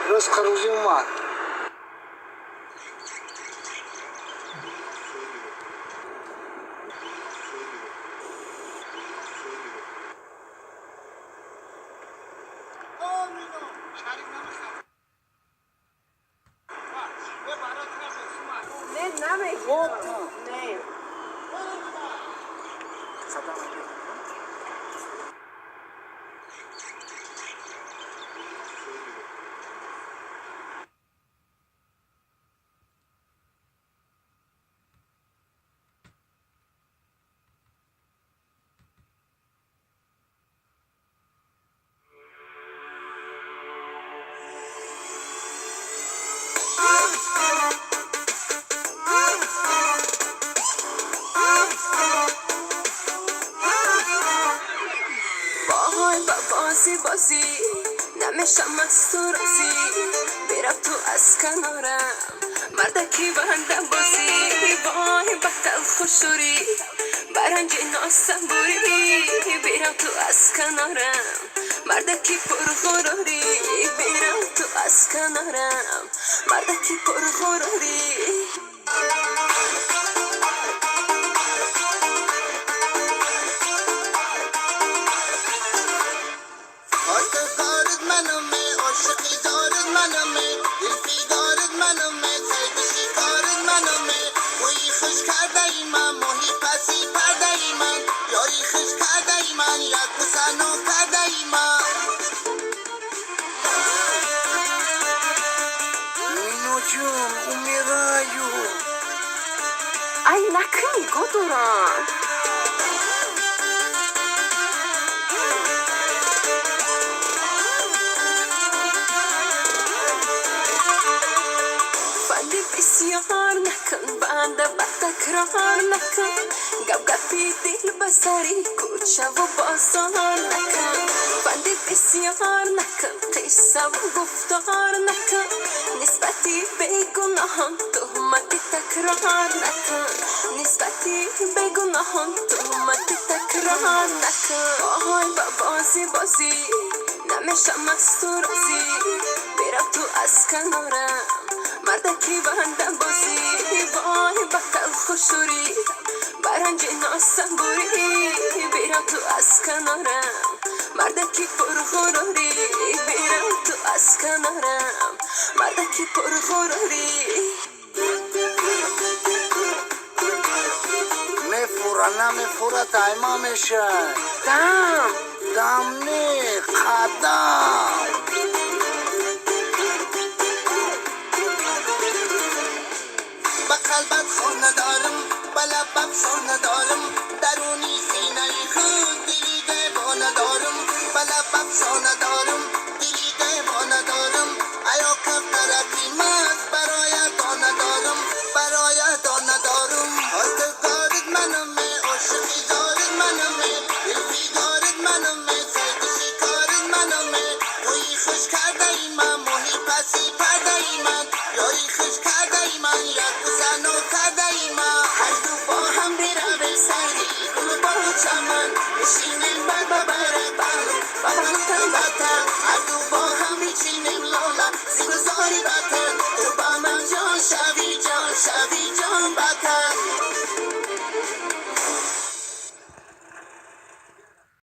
رزق روزی اومد. بازی نمیشم از تو رازی برم تو از کنارم مردکی بندم بازی وای بطل خوشوری برنج ناستم بوری برم تو از کنارم مردکی پرغروری برم تو از کنارم مردکی پرغروری Ay, nakın koduran. Fandi بسیار نکن بنده تکرار نکن گپی دل بسری کوچه و بازار نکن فندی بسیار نکن قصه و گفتار نکن نسبتی به گناهان تهمتی تکرار نکن نسبتی به گناهان تهمتی تکرار نکن آهای با بازی نمیشم از تو رازی برم تو از کنارم مردکی بندم بازی وای بطل خوشوری برنج ناستم بوری برم تو از کنارم مردکی پرغروری برم تو از کنارم مردکی پرغروری میفوره نمیفوره تایما میشه دم نی قدم به قلبت خون ندارم به لبم شور ندارم درونی سینه خود دلی دیوانه دارم به لبم شور ندارم دلی دیوانه دارم ایا کفتر قیمت برای دانه دارم برای دانه دارم آزگارت منمه عاشقی دارت منمه دلفی دارت منمه سید شکارت منمه توی خوش کرده ای من ماهی پسی پرده ای من یاری